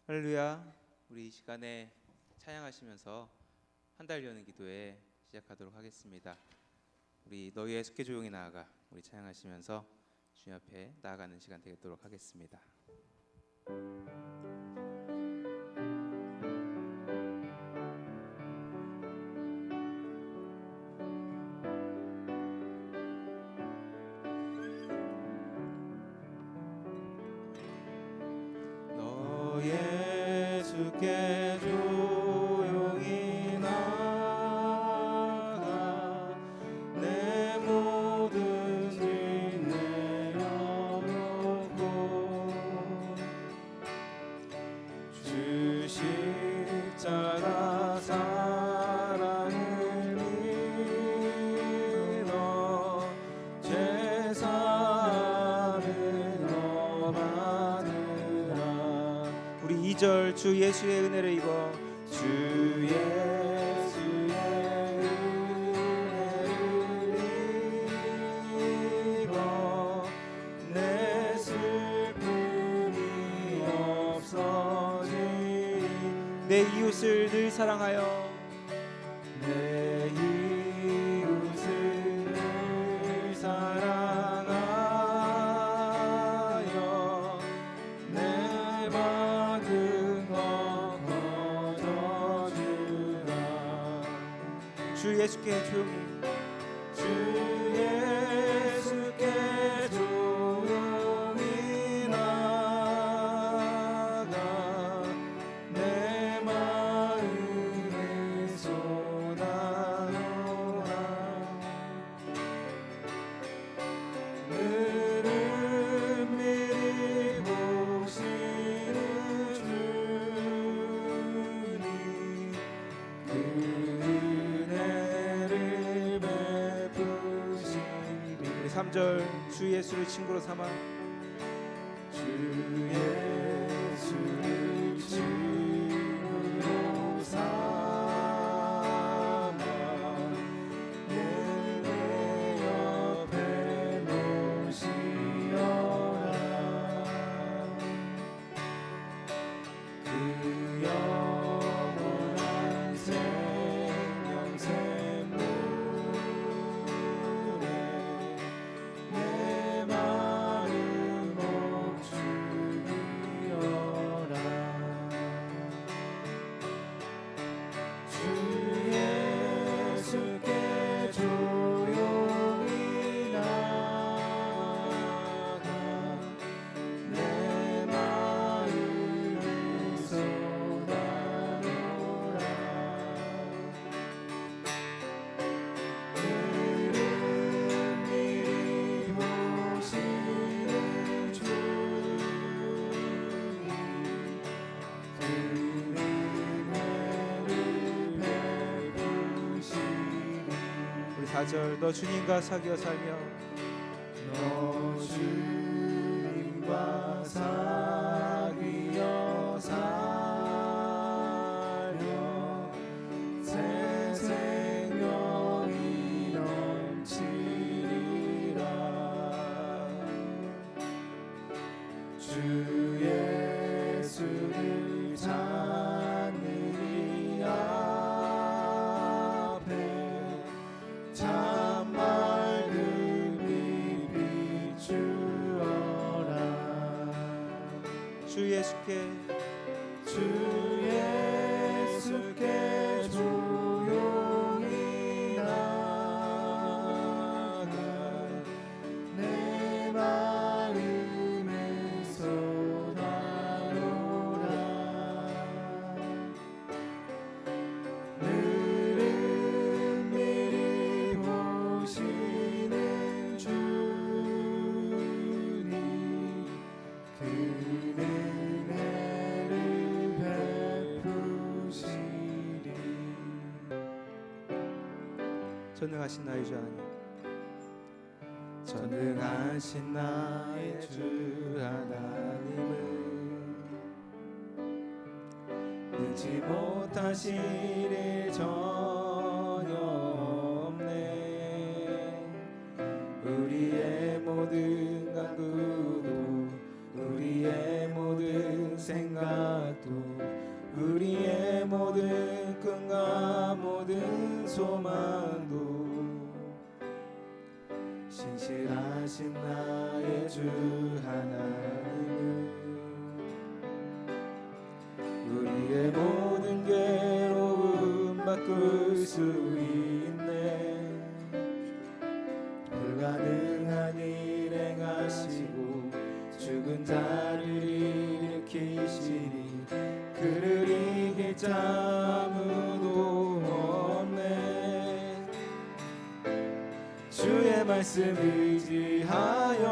할렐루야. 우리 이 시간에 찬양하시면서 한 달 여는 기도회 시작하도록 하겠습니다. 우리 너희의 속해 조용히 나아가 우리 찬양하시면서 주님 앞에 나아가는 시간 되도록 하겠습니다. 너의 주께 조용히 나아가 내 모든 짐 내려놓고 주 십자가 사랑을 믿어 죄사함을 받으라. 우리 2절 주 예수의 은혜를 입어 주 예수의 은혜를 입어 내 슬픔이 없어지 내 이웃을 늘 사랑하여 내 이웃을 늘 사랑하여 내 받은 것 거저주라. 주 예수께 조용히 주 예수께 조용히 나아가 내 마음을 쏟아놓아 늘은 미리 보시는 주님 그 은혜를 베푸시리. 우리 3절 주 예수를 친구로 삼아 주 예수를 친구로 삼아 늘 내 옆에 모시어라. 그 영원한 생명 샘물에 내 마음 목축이어라. 주 예수께 조용히 나아가 내 마음을 쏟아놓으라. 늘은 미리 보시는 주님 그 은혜를 베푸시리. 우리 4절 너 주님과 사귀어 살며 너 주님과 사귀어 살며 새 생명이 넘치리라. 주 예수를 찾는 이 앞에 참 맑음이 비추어라. 주 예수께 조용히 나아가 내 마음을 쏟아놓으라. 늘은 미리 보시는 주님 그 은혜를 베푸시리. 전능하신 나의 주 하나님, 전능하신 나의 주 하나님은 능치 못하실 일 전혀 없네. 우리의 모든 간구도 우리의 모든 생각도 우리의 모든 꿈과 모든 소망도 신실하신 나의 주 하나님은 우리의 모든 괴로움 바꿀 수 있네. 불가능한 일 행하시고 죽은 자를 일으키시니 그를 이길 자 아무도 없네. 주의 말씀 의지하여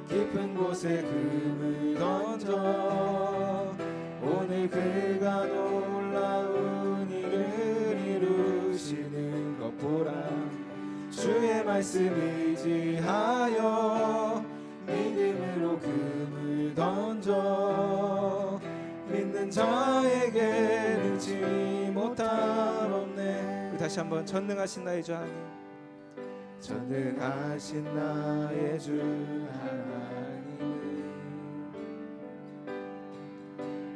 깊은 곳에 금을 던져 오늘 그가 놀라운 일을 이루시는 것 보라. 주의 말씀 의지하여 믿음으로 금을 던져 믿는 자에게 능치 못함 없네. 우리 다시 한번 전능하신 나의 주 하나님, 전능하신 나의 주 하나님은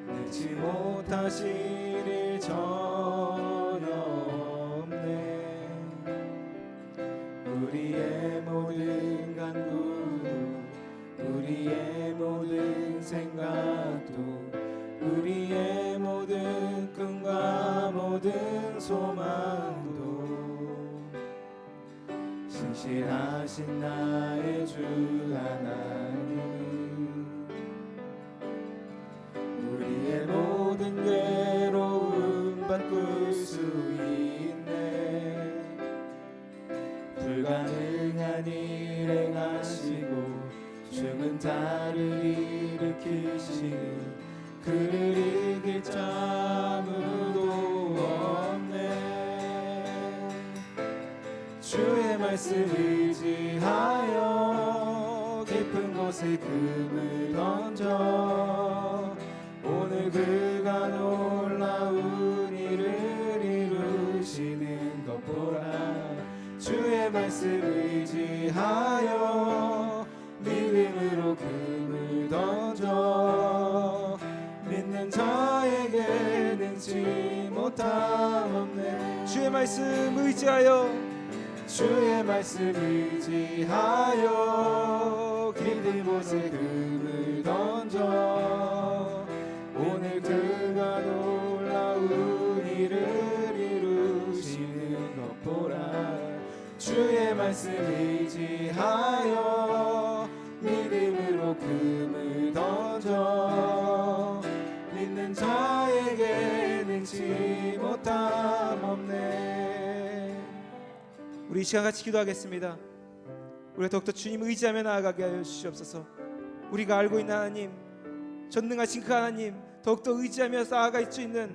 능치 못하실 일 전혀 없네. 우리의 모든 간구도 우리의 모든 생각도 우리의 모든 꿈과 모든 소망도 신실하신 나의 주 하나님은 우리의 모든 괴로움 바꿀 수 있네. 불가능한 일 행하시고 죽은 자를 일으키시니 그를 이길 자 아무도 없네. 주의 말씀 의지하여 깊은 곳에 금을 던져 오늘 그가 놀라운 일을 이루시는 것 보라. 주의 말씀 의지하여 믿음으로 금을 던져 믿는 자에게 능치 못함 없네. 주의 말씀 의지하여 주의 말씀 의지하여 깊은 곳에 금을 던져 오늘 그가 놀라운 일을 이루시는 것 보라. 주의 말씀 의지하여 믿음으로 금을 던져 믿는 자에게 능치 못함 없네. 우리 이 시간 같이 기도하겠습니다. 우리가 더욱더 주님 의지하며 나아가게 하여 주시옵소서. 우리가 알고 있는 하나님, 전능하신 그 하나님, 더욱더 의지하며 나아갈 수 있는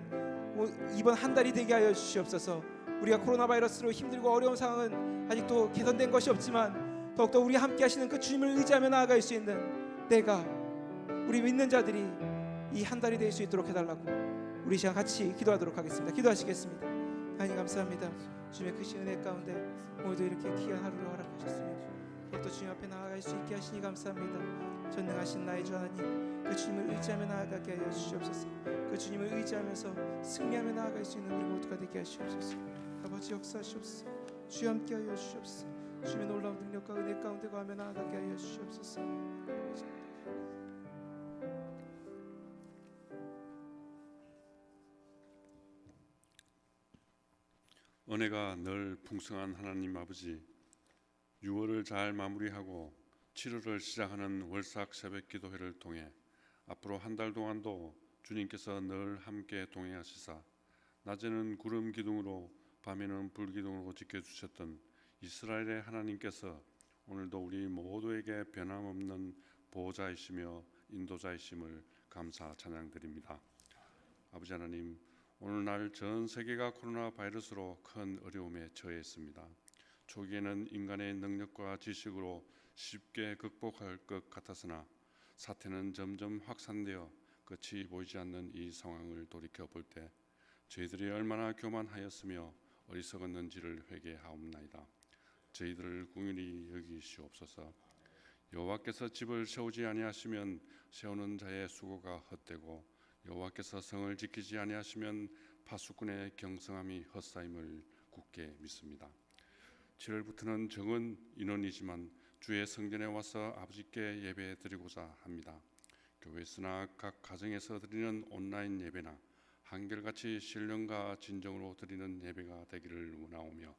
이번 한 달이 되게 하여 주시옵소서. 우리가 코로나 바이러스로 힘들고 어려운 상황은 아직도 개선된 것이 없지만 더욱더 우리 함께 하시는 그 주님을 의지하며 나아갈 수 있는 때가 우리 믿는 자들이 이 한 달이 될 수 있도록 해달라고 우리 이 시간 같이 기도하도록 하겠습니다. 기도하시겠습니다. 하나님 감사합니다. 주님의 크신 은혜 가운데 오늘도 이렇게 귀한 하루를 허락하셨으며 또 주님 앞에 나아갈 수 있게 하시니 감사합니다. 전능하신 나의 주 하나님, 그 주님을 의지하며 나아가게 하여 주시옵소서. 그 주님을 의지하면서 승리하며 나아갈 수 있는 우리 모두가 되게 하시옵소서. 아버지 역사하시옵소서. 주여 함께 하여 주시옵소서. 주님의 놀라운 능력과 은혜 가운데 거하며 나아가게 하여 주시옵소서. 은혜가 늘 풍성한 하나님 아버지, 6월을 잘 마무리하고 7월을 시작하는 월삭 새벽 기도회를 통해 앞으로 한 달 동안도 주님께서 늘 함께 동행하시사 낮에는 구름 기둥으로 밤에는 불 기둥으로 지켜주셨던 이스라엘의 하나님께서 오늘도 우리 모두에게 변함없는 보호자이시며 인도자이심을 감사 찬양드립니다. 아버지 하나님, 오늘날 전 세계가 코로나 바이러스로 큰 어려움에 처해 있습니다. 초기에는 인간의 능력과 지식으로 쉽게 극복할 것 같았으나 사태는 점점 확산되어 끝이 보이지 않는 이 상황을 돌이켜 볼 때 저희들이 얼마나 교만하였으며 어리석었는지를 회개하옵나이다. 저희들을 긍휼히 여기시옵소서. 여호와께서 집을 세우지 아니하시면 세우는 자의 수고가 헛되고 여호와께서 성을 지키지 아니하시면 파수꾼의 경성함이 헛사임을 굳게 믿습니다. 7월부터는 적은 인원이지만 주의 성전에 와서 아버지께 예배 드리고자 합니다. 교회에서나 각 가정에서 드리는 온라인 예배나 한결같이 신령과 진정으로 드리는 예배가 되기를 원하오며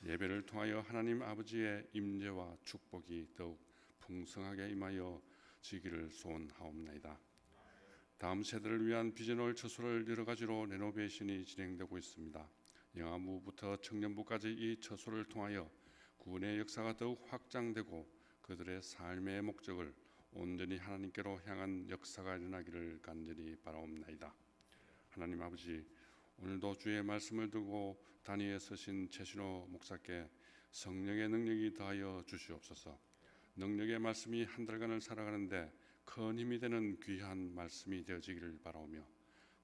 예배를 통하여 하나님 아버지의 임재와 축복이 더욱 풍성하게 임하여 지기를 소원하옵나이다. 다음 세대를 위한 비전홀 처소를 여러 가지로 레노베이션이 진행되고 있습니다. 영아부부터 청년부까지 이 처소를 통하여 구원의 역사가 더욱 확장되고 그들의 삶의 목적을 온전히 하나님께로 향한 역사가 일어나기를 간절히 바라옵나이다. 하나님 아버지, 오늘도 주의 말씀을 두고 단위에 서신 최신호 목사께 성령의 능력이 더하여 주시옵소서. 능력의 말씀이 한 달간을 살아가는데 큰 힘이 되는 귀한 말씀이 되어지기를 바라오며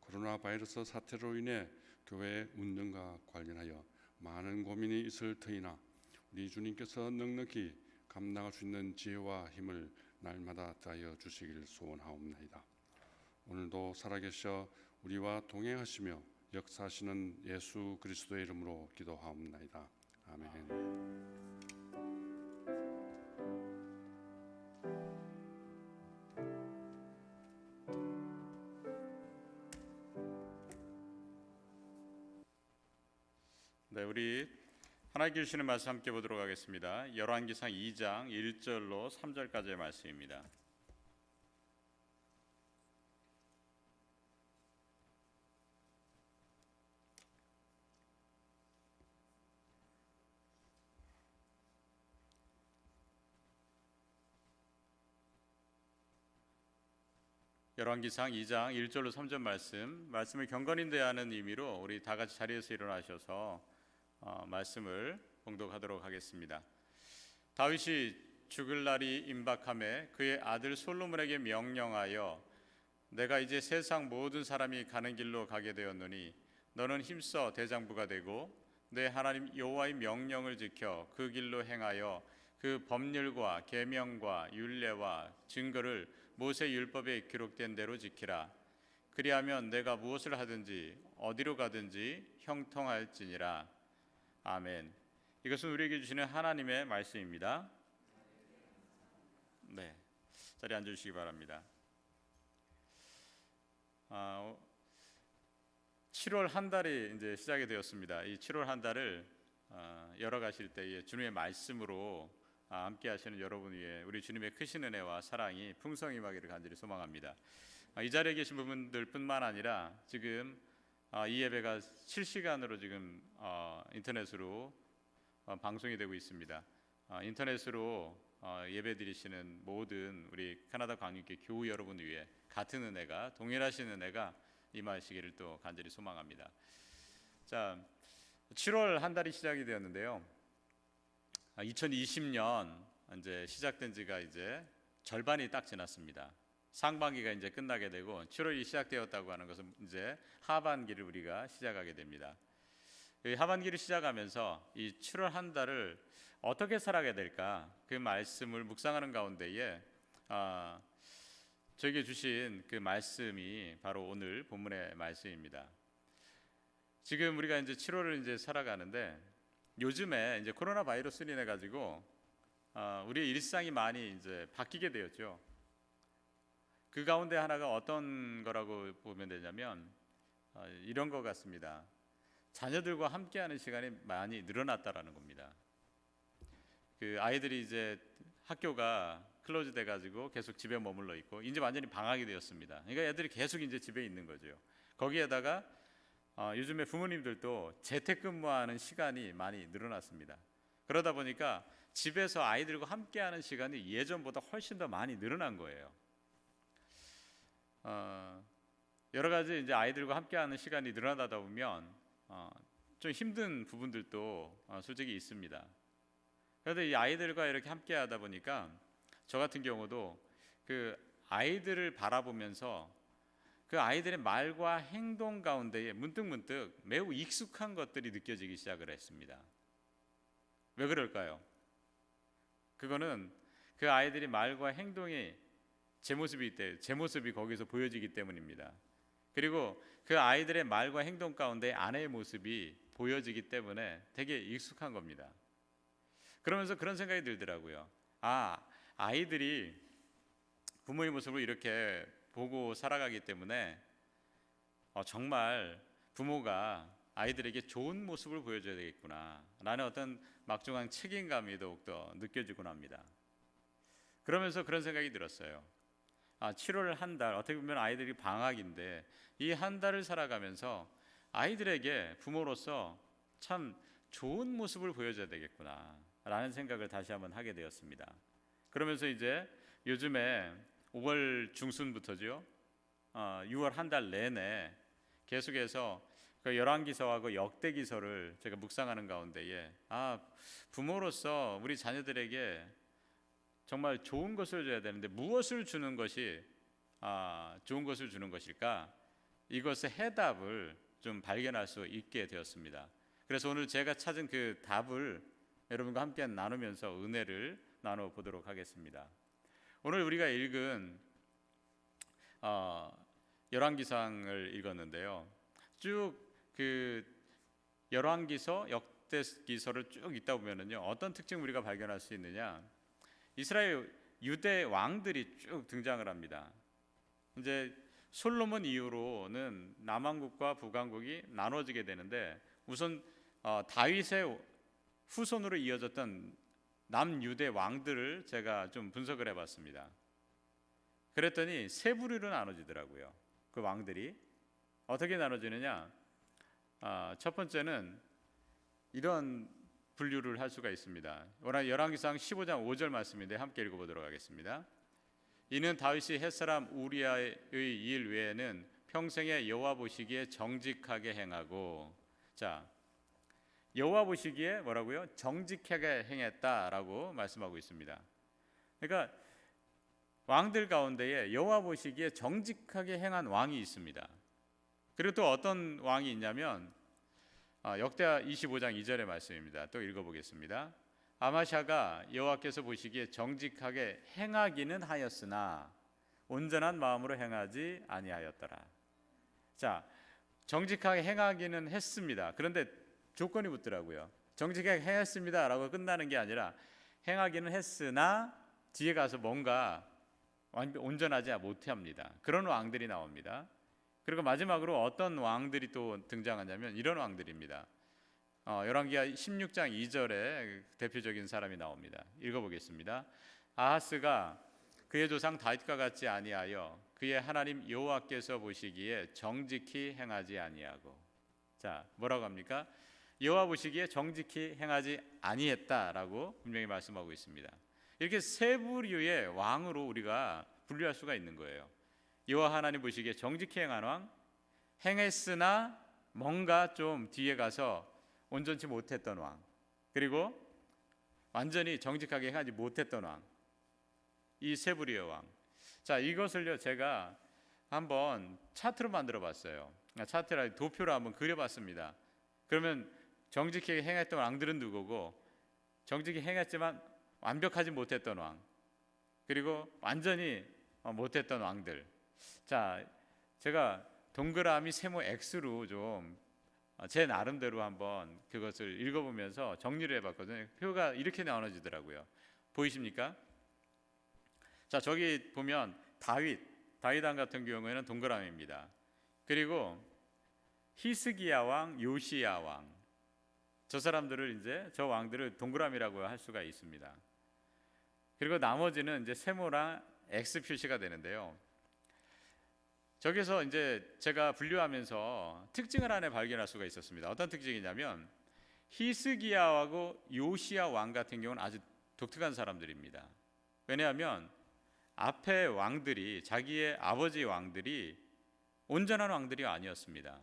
코로나 바이러스 사태로 인해 교회의 운영과 관련하여 많은 고민이 있을 터이나 우리 주님께서 넉넉히 감당할 수 있는 지혜와 힘을 날마다 더하여 주시기를 소원하옵나이다. 오늘도 살아계셔 우리와 동행하시며 역사하시는 예수 그리스도의 이름으로 기도하옵나이다. 아멘. 네, 우리 하나님께 주시는 말씀 함께 보도록 하겠습니다. 열왕기상 2장 1절로 3절까지의 말씀입니다. 열왕기상 2장 1절로 3절 말씀을 경건히 대하는 의미로 우리 다 같이 자리에서 일어나셔서 말씀을 봉독하도록 하겠습니다. 다윗이 죽을 날이 임박함에 그의 아들 솔로몬에게 명령하여 내가 이제 세상 모든 사람이 가는 길로 가게 되었노니 너는 힘써 대장부가 되고 내 하나님 여호와의 명령을 지켜 그 길로 행하여 그 법률과 계명과 율례와 증거를 모세 율법에 기록된 대로 지키라. 그리하면 내가 무엇을 하든지 어디로 가든지 형통할지니라. 아멘. 이것은 우리에게 주시는 하나님의 말씀입니다. 네, 자리에 앉으시기 바랍니다. 7월 한 달이 이제 시작이 되었습니다. 이 7월 한 달을 열어가실 때에 주님의 말씀으로 함께 하시는 여러분 위에 우리 주님의 크신 은혜와 사랑이 풍성히 임하기를 간절히 소망합니다. 이 자리에 계신 분들뿐만 아니라 지금 이 예배가 실시간으로 지금 인터넷으로 방송이 되고 있습니다. 인터넷으로 예배 드리시는 모든 우리 캐나다 광역교회 교우 여러분 위에 같은 은혜가 동일하신 은혜가 임하시기를 또 간절히 소망합니다. 자, 7월 한 달이 시작이 되었는데요. 2020년 이제 시작된 지가 이제 절반이 딱 지났습니다. 상반기가 이제 끝나게 되고 7월이 시작되었다고 하는 것은 이제 하반기를 우리가 시작하게 됩니다. 이 하반기를 시작하면서 이 7월 한 달을 어떻게 살아가야 될까 그 말씀을 묵상하는 가운데에 저에게 주신 그 말씀이 바로 오늘 본문의 말씀입니다. 지금 우리가 이제 7월을 이제 살아가는데 요즘에 이제 코로나 바이러스로 인해 가지고 우리의 일상이 많이 이제 바뀌게 되었죠. 그 가운데 하나가 어떤 거라고 보면 되냐면 이런 것 같습니다. 자녀들과 함께하는 시간이 많이 늘어났다라는 겁니다. 그 아이들이 이제 학교가 클로즈 돼가지고 계속 집에 머물러 있고 이제 완전히 방학이 되었습니다. 그러니까 애들이 계속 이제 집에 있는 거죠. 거기에다가 요즘에 부모님들도 재택근무하는 시간이 많이 늘어났습니다. 그러다 보니까 집에서 아이들과 함께하는 시간이 예전보다 훨씬 더 많이 늘어난 거예요. 여러 가지 이제 아이들과 함께하는 시간이 늘어나다 보면 좀 힘든 부분들도 솔직히 있습니다. 그래도 이 아이들과 이렇게 함께하다 보니까 저 같은 경우도 그 아이들을 바라보면서 그 아이들의 말과 행동 가운데에 문득문득 매우 익숙한 것들이 느껴지기 시작을 했습니다. 왜 그럴까요? 그거는 그 아이들이 말과 행동이 제 모습이 거기서 보여지기 때문입니다. 그리고 그 아이들의 말과 행동 가운데 아내의 모습이 보여지기 때문에 되게 익숙한 겁니다. 그러면서 그런 생각이 들더라고요. 아이들이 부모의 모습을 이렇게 보고 살아가기 때문에 정말 부모가 아이들에게 좋은 모습을 보여줘야 되겠구나 라는 어떤 막중한 책임감이 더욱더 느껴지곤 합니다. 그러면서 그런 생각이 들었어요. 7월 한 달, 어떻게 보면 아이들이 방학인데 이 한 달을 살아가면서 아이들에게 부모로서 참 좋은 모습을 보여줘야 되겠구나 라는 생각을 다시 한번 하게 되었습니다. 그러면서 이제 요즘에 5월 중순부터죠, 6월 한 달 내내 계속해서 그 열왕기서하고 역대기서를 제가 묵상하는 가운데에 부모로서 우리 자녀들에게 정말 좋은 것을 줘야 되는데 무엇을 주는 것이 좋은 것을 주는 것일까? 이것의 해답을 좀 발견할 수 있게 되었습니다. 그래서 오늘 제가 찾은 그 답을 여러분과 함께 나누면서 은혜를 나눠 보도록 하겠습니다. 오늘 우리가 읽은 열왕기상을 읽었는데요. 쭉 그 열왕기서, 역대기서를 쭉 읽다 보면은요, 어떤 특징 우리가 발견할 수 있느냐? 이스라엘 유대 왕들이 쭉 등장을 합니다. 이제 솔로몬 이후로는 남왕국과 북왕국이 나눠지게 되는데, 우선 다윗의 후손으로 이어졌던 남유대 왕들을 제가 좀 분석을 해봤습니다. 그랬더니 세 부류로 나눠지더라고요. 그 왕들이 어떻게 나눠지느냐? 첫 번째는 이런 분류를 할 수가 있습니다. 열왕기상 15장 5절 말씀인데 함께 읽어보도록 하겠습니다. 이는 다윗이 햇사람 우리아의 일 외에는 평생에 여호와 보시기에 정직하게 행하고, 자, 여호와 보시기에 뭐라고요? 정직하게 행했다라고 말씀하고 있습니다. 그러니까 왕들 가운데에 여호와 보시기에 정직하게 행한 왕이 있습니다. 그리고 또 어떤 왕이 있냐면 역대하 25장 2절의 말씀입니다. 또 읽어보겠습니다. 아마샤가 여호와께서 보시기에 정직하게 행하기는 하였으나 온전한 마음으로 행하지 아니하였더라. 자, 정직하게 행하기는 했습니다. 그런데 조건이 붙더라고요. 정직하게 행했습니다라고 끝나는 게 아니라 행하기는 했으나 뒤에 가서 뭔가 온전하지 못합니다. 그런 왕들이 나옵니다. 그리고 마지막으로 어떤 왕들이 또 등장하냐면 이런 왕들입니다. 열왕기하 16장 2절에 대표적인 사람이 나옵니다. 읽어보겠습니다. 아하스가 그의 조상 다윗과 같지 아니하여 그의 하나님 여호와께서 보시기에 정직히 행하지 아니하고, 자, 뭐라고 합니까? 여호와 보시기에 정직히 행하지 아니했다라고 분명히 말씀하고 있습니다. 이렇게 세 부류의 왕으로 우리가 분류할 수가 있는 거예요. 여호와 하나님 보시기에 정직히 행한 왕, 행했으나 뭔가 좀 뒤에 가서 온전치 못했던 왕, 그리고 완전히 정직하게 행하지 못했던 왕, 이 세 부류의 왕. 자, 이것을요 제가 한번 차트로 만들어 봤어요. 차트라 도표로 한번 그려봤습니다. 그러면 정직하게 행했던 왕들은 누구고, 정직히 행했지만 완벽하지 못했던 왕, 그리고 완전히 못했던 왕들. 자, 제가 동그라미 세모 X로 좀 제 나름대로 한번 그것을 읽어보면서 정리를 해봤거든요. 표가 이렇게 나눠지더라고요. 보이십니까? 자, 저기 보면 다윗 왕 같은 경우에는 동그라미입니다. 그리고 히스기야 왕, 요시야 왕, 저 사람들을 이제 저 왕들을 동그라미라고 할 수가 있습니다. 그리고 나머지는 이제 세모랑 X 표시가 되는데요. 저기서 이제 제가 분류하면서 특징을 하나 발견할 수가 있었습니다. 어떤 특징이냐면 히스기야하고 요시야 왕 같은 경우는 아주 독특한 사람들입니다. 왜냐하면 앞에 왕들이, 자기의 아버지 왕들이 온전한 왕들이 아니었습니다.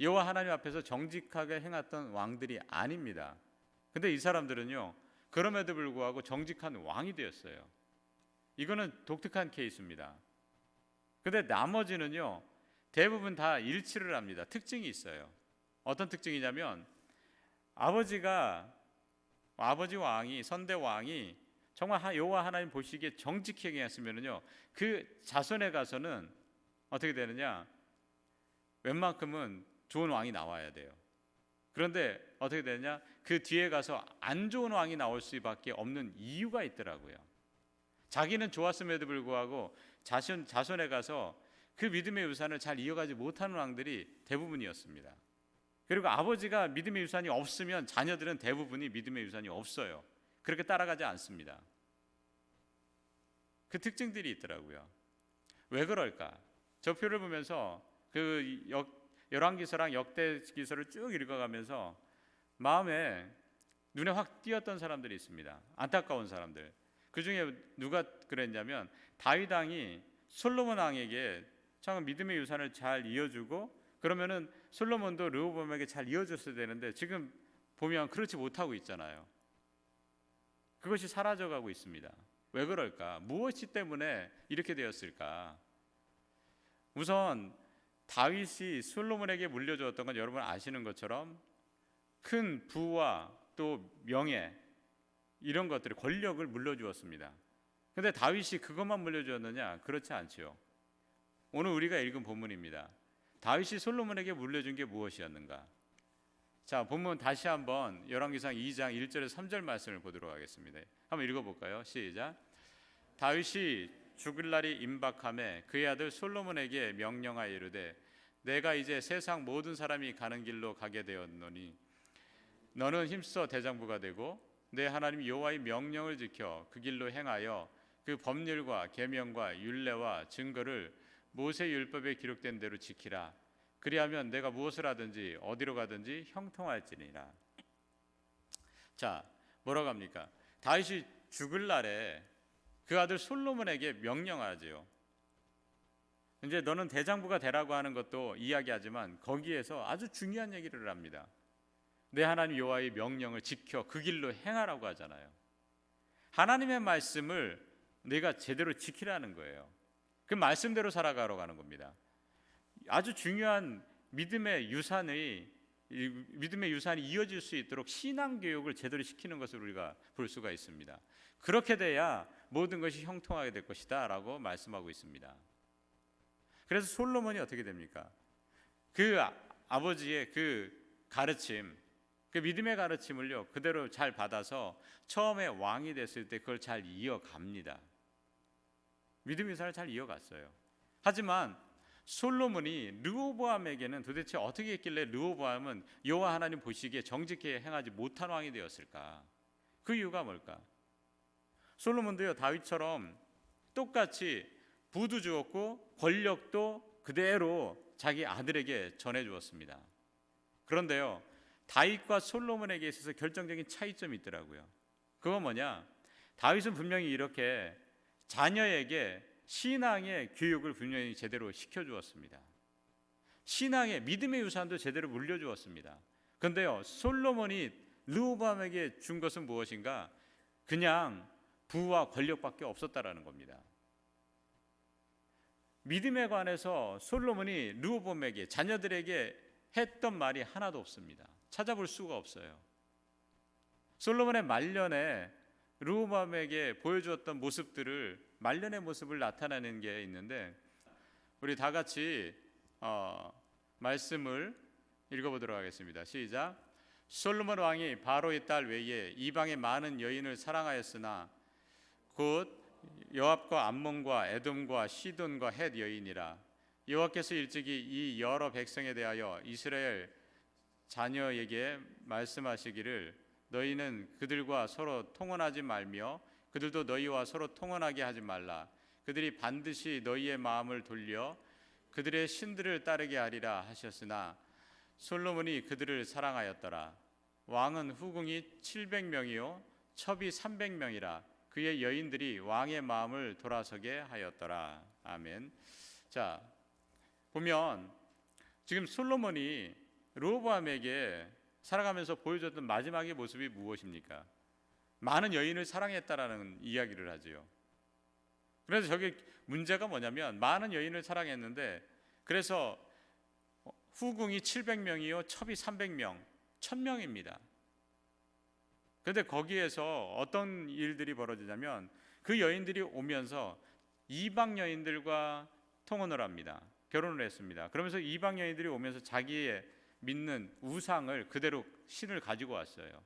여호와 하나님 앞에서 정직하게 행했던 왕들이 아닙니다. 근데 이 사람들은요, 그럼에도 불구하고 정직한 왕이 되었어요. 이거는 독특한 케이스입니다. 근데 나머지는요, 대부분 다 일치를 합니다. 특징이 있어요. 어떤 특징이냐면 아버지 왕이, 선대 왕이 정말 여호와 하나님 보시기에 정직히 행했으면은요, 그 자손에 가서는 어떻게 되느냐? 웬만큼은 좋은 왕이 나와야 돼요. 그런데 어떻게 되느냐? 그 뒤에 가서 안 좋은 왕이 나올 수밖에 없는 이유가 있더라고요. 자기는 좋았음에도 불구하고 자손에 가서 그 믿음의 유산을 잘 이어가지 못하는 왕들이 대부분이었습니다. 그리고 아버지가 믿음의 유산이 없으면 자녀들은 대부분이 믿음의 유산이 없어요. 그렇게 따라가지 않습니다. 그 특징들이 있더라고요. 왜 그럴까? 저 표를 보면서 그 열왕기서랑 역대기서를 쭉 읽어가면서 마음에 눈에 확 띄었던 사람들이 있습니다. 안타까운 사람들. 그 중에 누가 그랬냐면 다윗 왕이 솔로몬 왕에게 참 믿음의 유산을 잘 이어주고 그러면은 솔로몬도 르호보암에게 잘 이어줬어야 되는데 지금 보면 그렇지 못하고 있잖아요. 그것이 사라져가고 있습니다. 왜 그럴까? 무엇이 때문에 이렇게 되었을까? 우선 다윗이 솔로몬에게 물려주었던 건 여러분 아시는 것처럼 큰 부와 또 명예 이런 것들이 권력을 물려주었습니다. 그런데 다윗이 그것만 물려주었느냐? 그렇지 않지요. 오늘 우리가 읽은 본문입니다. 다윗이 솔로몬에게 물려준 게 무엇이었는가? 자, 본문 다시 한번 열왕기상 2장 1절에서 3절 말씀을 보도록 하겠습니다. 한번 읽어볼까요? 시작. 다윗이 죽을 날이 임박함에 그의 아들 솔로몬에게 명령하여 이르되 내가 이제 세상 모든 사람이 가는 길로 가게 되었노니 너는 힘써 대장부가 되고 내 하나님 여호와의 명령을 지켜 그 길로 행하여 그 법률과 계명과 율례와 증거를 모세 율법에 기록된 대로 지키라. 그리하면 내가 무엇을 하든지 어디로 가든지 형통할지니라. 자, 뭐라고 합니까? 다윗이 죽을 날에 그 아들 솔로몬에게 명령하지요. 이제 너는 대장부가 되라고 하는 것도 이야기하지만 거기에서 아주 중요한 얘기를 합니다. 내 하나님 여호와의 명령을 지켜 그 길로 행하라고 하잖아요. 하나님의 말씀을 내가 제대로 지키라는 거예요. 그 말씀대로 살아가러 가는 겁니다. 아주 중요한 믿음의 유산이 이어질 수 있도록 신앙 교육을 제대로 시키는 것을 우리가 볼 수가 있습니다. 그렇게 돼야 모든 것이 형통하게 될 것이다 라고 말씀하고 있습니다. 그래서 솔로몬이 어떻게 됩니까? 그 아버지의 그 가르침, 그 믿음의 가르침을요 그대로 잘 받아서 처음에 왕이 됐을 때 그걸 잘 이어갑니다. 믿음의 유산을 잘 이어갔어요. 하지만 솔로몬이 르호보암에게는 도대체 어떻게 했길래 르호보암은 여호와 하나님 보시기에 정직히 행하지 못한 왕이 되었을까? 그 이유가 뭘까? 솔로몬도요 다윗처럼 똑같이 부도 주었고 권력도 그대로 자기 아들에게 전해주었습니다. 그런데요 다윗과 솔로몬에게 있어서 결정적인 차이점이 있더라고요. 그건 뭐냐? 다윗은 분명히 이렇게 자녀에게 신앙의 교육을 분명히 제대로 시켜주었습니다. 신앙의 믿음의 유산도 제대로 물려주었습니다. 그런데요 솔로몬이 르호보암에게 준 것은 무엇인가? 그냥 부와 권력밖에 없었다라는 겁니다. 믿음에 관해서 솔로몬이 르호보암에게 자녀들에게 했던 말이 하나도 없습니다. 찾아볼 수가 없어요. 솔로몬의 말년에 르호보암에게 보여주었던 모습들을 말년의 모습을 나타내는 게 있는데 우리 다 같이 말씀을 읽어보도록 하겠습니다. 시작. 솔로몬 왕이 바로의 딸 외에 이방의 많은 여인을 사랑하였으나 곧 여압과 암몬과 에돔과 시돈과 헷 여인이라. 여호와께서 일찍이 이 여러 백성에 대하여 이스라엘 자녀에게 말씀하시기를 너희는 그들과 서로 통혼하지 말며 그들도 너희와 서로 통혼하게 하지 말라. 그들이 반드시 너희의 마음을 돌려 그들의 신들을 따르게 하리라 하셨으나 솔로몬이 그들을 사랑하였더라. 왕은 후궁이 700명이요 첩이 300명이라. 그의 여인들이 왕의 마음을 돌아서게 하였더라. 아멘. 자, 보면 지금 솔로몬이 르호보암에게 살아가면서 보여줬던 마지막의 모습이 무엇입니까? 많은 여인을 사랑했다라는 이야기를 하지요. 그래서 저게 문제가 뭐냐면 많은 여인을 사랑했는데 그래서 후궁이 700명이요 첩이 300명 1000명입니다. 그런데 거기에서 어떤 일들이 벌어지냐면 그 여인들이 오면서 이방 여인들과 통혼을 합니다. 결혼을 했습니다. 그러면서 이방 여인들이 오면서 자기의 믿는 우상을 그대로 신을 가지고 왔어요.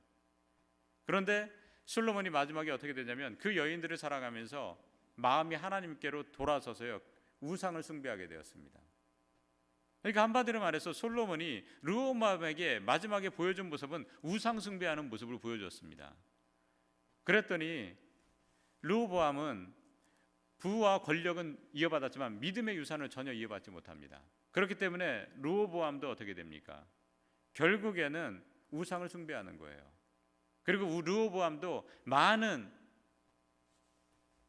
그런데 솔로몬이 마지막에 어떻게 되냐면 그 여인들을 사랑하면서 마음이 하나님께로 돌아서서요 우상을 숭배하게 되었습니다. 그러니까 한마디로 말해서 솔로몬이 르호보암에게 마지막에 보여준 모습은 우상 숭배하는 모습을 보여줬습니다. 그랬더니 르호보암은 부와 권력은 이어받았지만 믿음의 유산을 전혀 이어받지 못합니다. 그렇기 때문에 르호보암도 어떻게 됩니까? 결국에는 우상을 숭배하는 거예요. 그리고 르호보암도 많은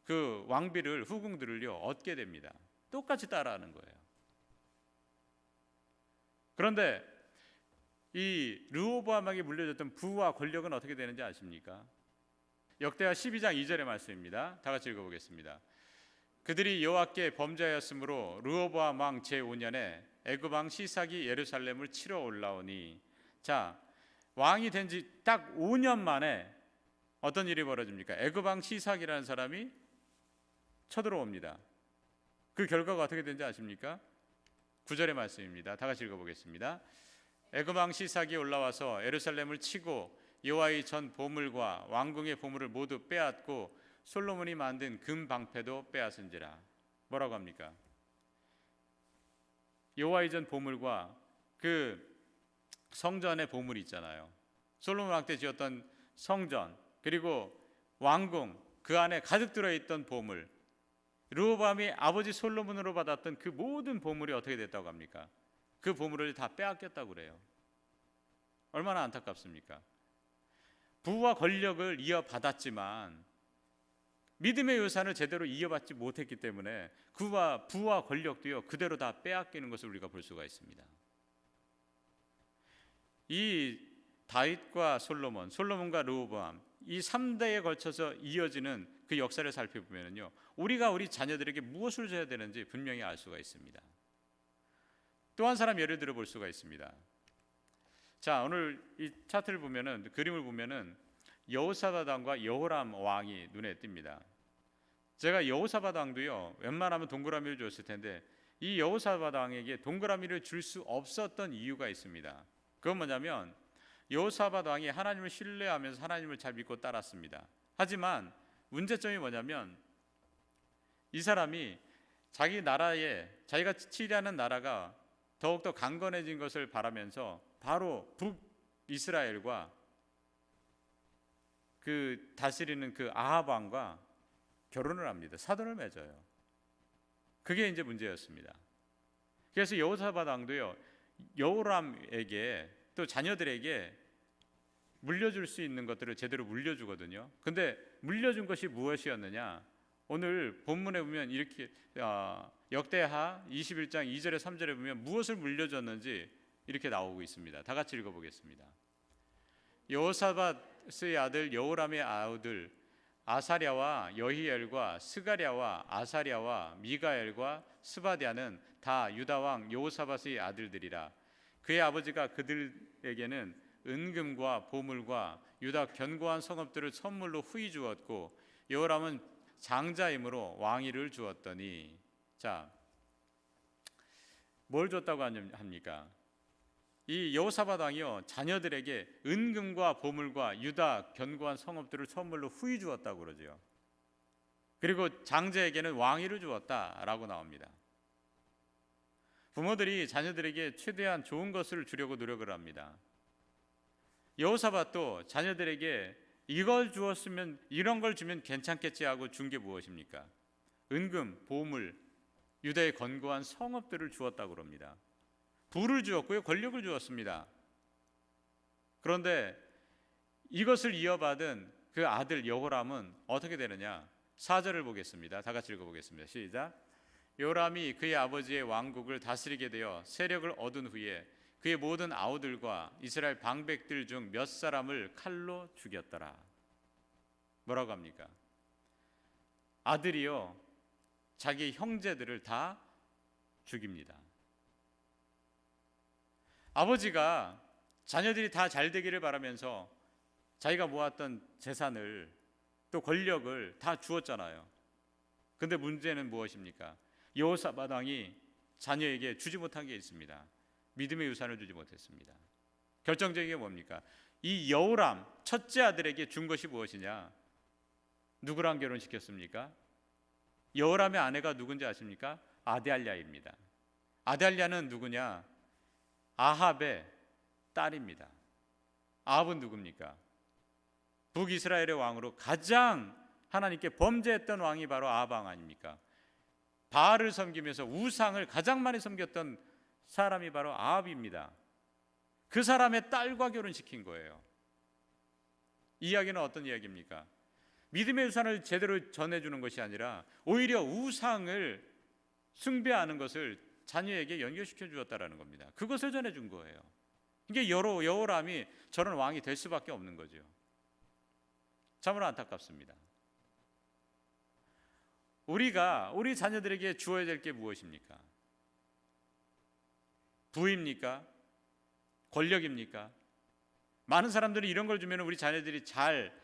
그 왕비를 후궁들을요 얻게 됩니다. 똑같이 따라하는 거예요. 그런데 이 르호보암에게 물려졌던 부와 권력은 어떻게 되는지 아십니까? 역대하 12장 2절의 말씀입니다. 다 같이 읽어보겠습니다. 그들이 여호와께 범죄하였으므로 르호보암 왕 제5년에 애굽 왕 시삭이 예루살렘을 치러 올라오니, 자, 왕이 된 지 딱 5년 만에 어떤 일이 벌어집니까? 애굽 왕 시삭이라는 사람이 쳐들어옵니다. 그 결과가 어떻게 되는지 아십니까? 9절의 말씀입니다. 다 같이 읽어보겠습니다. 애굽 왕 시삭이 올라와서 예루살렘을 치고 여호와의 전 보물과 왕궁의 보물을 모두 빼앗고 솔로몬이 만든 금 방패도 빼앗은지라. 뭐라고 합니까? 여호와의 전 보물과 그 성전의 보물이 있잖아요. 솔로몬 왕 때 지었던 성전, 그리고 왕궁, 그 안에 가득 들어있던 보물, 르호보암이 아버지 솔로몬으로 받았던 그 모든 보물이 어떻게 됐다고 합니까? 그 보물을 다 빼앗겼다고 그래요. 얼마나 안타깝습니까? 부와 권력을 이어받았지만 믿음의 유산을 제대로 이어받지 못했기 때문에 부와 권력도요 그대로 다 빼앗기는 것을 우리가 볼 수가 있습니다. 이 다윗과 솔로몬과 르호보암, 이 3대에 걸쳐서 이어지는 그 역사를 살펴보면요, 우리가 우리 자녀들에게 무엇을 줘야 되는지 분명히 알 수가 있습니다. 또 한 사람 예를 들어 볼 수가 있습니다. 자, 오늘 이 차트를 보면은, 그림을 보면은 여호사밧 왕과 여호람 왕이 눈에 띕니다. 제가 여호사밧 왕도요 웬만하면 동그라미를 줬을 텐데 이 여호사밧 왕에게 동그라미를 줄 수 없었던 이유가 있습니다. 그건 뭐냐면 여호사밧 왕이 하나님을 신뢰하면서 하나님을 잘 믿고 따랐습니다. 하지만 문제점이 뭐냐면 이 사람이 자기 나라에, 자기가 치려는 나라가 더욱더 강건해진 것을 바라면서 바로 북이스라엘과 그 다스리는 그 아합 왕과 결혼을 합니다. 사돈을 맺어요. 그게 이제 문제였습니다. 그래서 여호사밧 왕도요 여호람에게 또 자녀들에게 물려줄 수 있는 것들을 제대로 물려주거든요. 근데 물려준 것이 무엇이었느냐? 오늘 본문에 보면 이렇게 역대하 21장 2절에 3절에 보면 무엇을 물려줬는지 이렇게 나오고 있습니다. 다 같이 읽어보겠습니다. 여호사밧의 아들 여호람의 아우들 아사랴와 여히엘과 스가랴와 아사랴와 미가엘과 스바디아는 다 유다 왕 여호사밧의 아들들이라. 그의 아버지가 그들에게는 은금과 보물과 유다 견고한 성읍들을 선물로 후히 주었고 여호람은 장자이므로 왕위를 주었더니, 자, 뭘 줬다고 합니까? 이 여호사밧 왕이요 자녀들에게 은금과 보물과 유다 견고한 성읍들을 선물로 후히 주었다고 그러죠. 그리고 장자에게는 왕위를 주었다라고 나옵니다. 부모들이 자녀들에게 최대한 좋은 것을 주려고 노력을 합니다. 여호사밧도 자녀들에게 이걸 주었으면, 이런 걸 주면 괜찮겠지 하고 준 게 무엇입니까? 은금, 보물, 유다의 견고한 성읍들을 주었다고 합니다. 부를 주었고요, 권력을 주었습니다. 그런데 이것을 이어받은 그 아들 여호람은 어떻게 되느냐? 4절을 보겠습니다. 다 같이 읽어보겠습니다. 시작. 여호람이 그의 아버지의 왕국을 다스리게 되어 세력을 얻은 후에 그의 모든 아우들과 이스라엘 방백들 중 몇 사람을 칼로 죽였더라. 뭐라고 합니까? 아들이요 자기 형제들을 다 죽입니다. 아버지가 자녀들이 다 잘 되기를 바라면서 자기가 모았던 재산을 또 권력을 다 주었잖아요. 근데 문제는 무엇입니까? 여호사밧 왕이 자녀에게 주지 못한 게 있습니다. 믿음의 유산을 주지 못했습니다. 결정적인 게 뭡니까? 이 여호람 첫째 아들에게 준 것이 무엇이냐? 누구랑 결혼시켰습니까? 여호람의 아내가 누군지 아십니까? 아데알랴입니다. 아데알랴는 누구냐? 아합의 딸입니다. 아합은 누굽니까? 북이스라엘의 왕으로 가장 하나님께 범죄했던 왕이 바로 아합 왕 아닙니까? 바알을 섬기면서 우상을 가장 많이 섬겼던 사람이 바로 아합입니다. 그 사람의 딸과 결혼시킨 거예요. 이 이야기는 어떤 이야기입니까? 믿음의 유산을 제대로 전해주는 것이 아니라 오히려 우상을 숭배하는 것을 자녀에게 연결시켜 주었다라는 겁니다. 그것을 전해준 거예요. 이게 여호람이 저런 왕이 될 수밖에 없는 거죠. 참으로 안타깝습니다. 우리가 우리 자녀들에게 주어야 될 게 무엇입니까? 부입니까? 권력입니까? 많은 사람들이 이런 걸 주면 우리 자녀들이 잘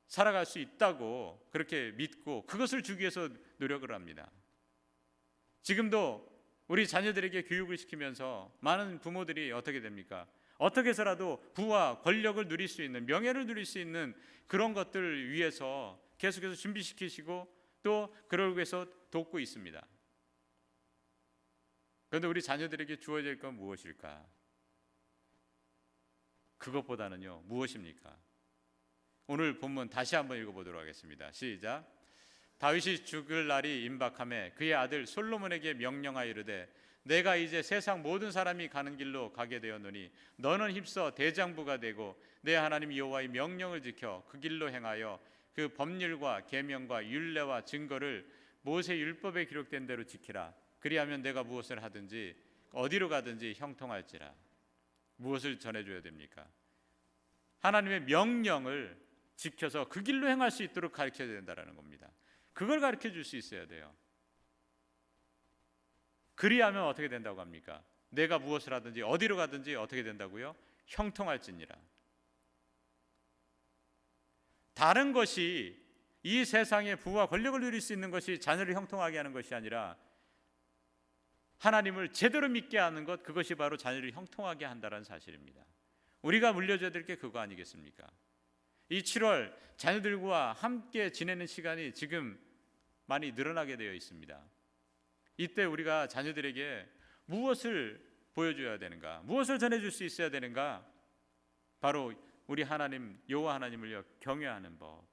살아갈 수 있다고 그렇게 믿고 그것을 주기 위해서 노력을 합니다. 지금도 우리 자녀들에게 교육을 시키면서 많은 부모들이 어떻게 됩니까? 어떻게 해서라도 부와 권력을 누릴 수 있는, 명예를 누릴 수 있는 그런 것들을 위해서 계속해서 준비시키시고 또 그러기 위해서 돕고 있습니다. 그런데 우리 자녀들에게 주어야 될 건 무엇일까? 그것보다는요, 무엇입니까? 오늘 본문 다시 한번 읽어보도록 하겠습니다. 시작. 다윗이 죽을 날이 임박하매 그의 아들 솔로몬에게 명령하여 이르되 내가 이제 세상 모든 사람이 가는 길로 가게 되었노니 너는 힘써 대장부가 되고 내 하나님 여호와의 명령을 지켜 그 길로 행하여 그 법률과 계명과 율례와 증거를 모세 율법에 기록된 대로 지키라. 그리하면 내가 무엇을 하든지 어디로 가든지 형통할지라. 무엇을 전해줘야 됩니까? 하나님의 명령을 지켜서 그 길로 행할 수 있도록 가르쳐야 된다는 겁니다. 그걸 가르쳐 줄 수 있어야 돼요. 그리하면 어떻게 된다고 합니까? 내가 무엇을 하든지 어디로 가든지 어떻게 된다고요? 형통할지니라. 다른 것이 이 세상의 부와 권력을 누릴 수 있는 것이 자녀를 형통하게 하는 것이 아니라 하나님을 제대로 믿게 하는 것, 그것이 바로 자녀를 형통하게 한다는 사실입니다. 우리가 물려줘야 될 게 그거 아니겠습니까? 이 7월 자녀들과 함께 지내는 시간이 지금 많이 늘어나게 되어 있습니다. 이때 우리가 자녀들에게 무엇을 보여줘야 되는가? 무엇을 전해줄 수 있어야 되는가? 바로 우리 하나님, 여호와 하나님을 경외하는 법,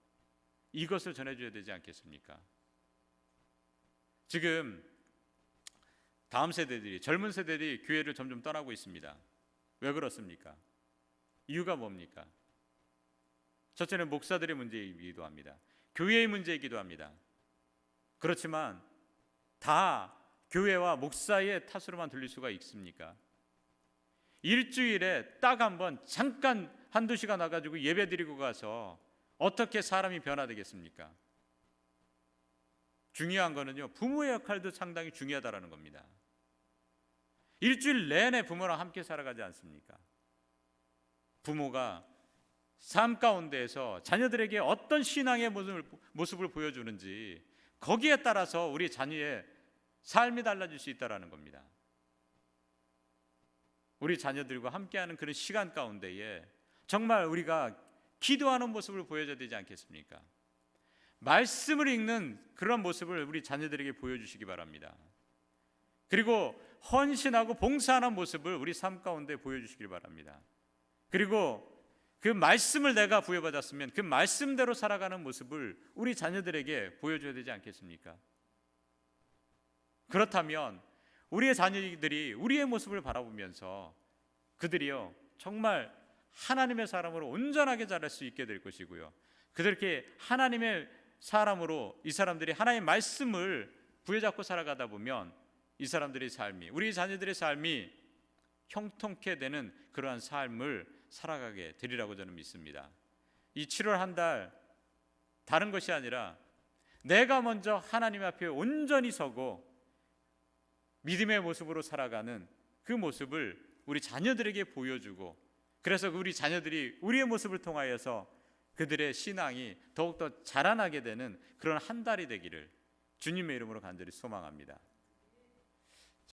이것을 전해줘야 되지 않겠습니까? 지금 다음 세대들이, 젊은 세대들이 교회를 점점 떠나고 있습니다. 왜 그렇습니까? 이유가 뭡니까? 첫째는 목사들의 문제이기도 합니다. 교회의 문제이기도 합니다. 그렇지만 다 교회와 목사의 탓으로만 들릴 수가 있습니까? 일주일에 딱 한 번 잠깐 한두 시간 와가지고 예배 드리고 가서 어떻게 사람이 변화되겠습니까? 중요한 거는요, 부모의 역할도 상당히 중요하다는 겁니다. 일주일 내내 부모랑 함께 살아가지 않습니까? 부모가 삶 가운데에서 자녀들에게 어떤 신앙의 모습을 보여주는지 거기에 따라서 우리 자녀의 삶이 달라질 수 있다는 겁니다. 우리 자녀들과 함께하는 그런 시간 가운데에 정말 우리가 기도하는 모습을 보여줘야 되지 않겠습니까? 말씀을 읽는 그런 모습을 우리 자녀들에게 보여주시기 바랍니다. 그리고 헌신하고 봉사하는 모습을 우리 삶 가운데 보여주시기 바랍니다. 그리고 그 말씀을 내가 부여받았으면 그 말씀대로 살아가는 모습을 우리 자녀들에게 보여줘야 되지 않겠습니까? 그렇다면 우리의 자녀들이 우리의 모습을 바라보면서 그들이요 정말 하나님의 사람으로 온전하게 자랄 수 있게 될 것이고요, 그들께 하나님의 사람으로 이 사람들이 하나님의 말씀을 부여잡고 살아가다 보면 이 사람들의 삶이, 우리 자녀들의 삶이 형통케 되는 그러한 삶을 살아가게 되리라고 저는 믿습니다. 이 7월 한 달 다른 것이 아니라 내가 먼저 하나님 앞에 온전히 서고 믿음의 모습으로 살아가는 그 모습을 우리 자녀들에게 보여주고 그래서 우리 자녀들이 우리의 모습을 통하여서 그들의 신앙이 더욱더 자라나게 되는 그런 한 달이 되기를 주님의 이름으로 간절히 소망합니다.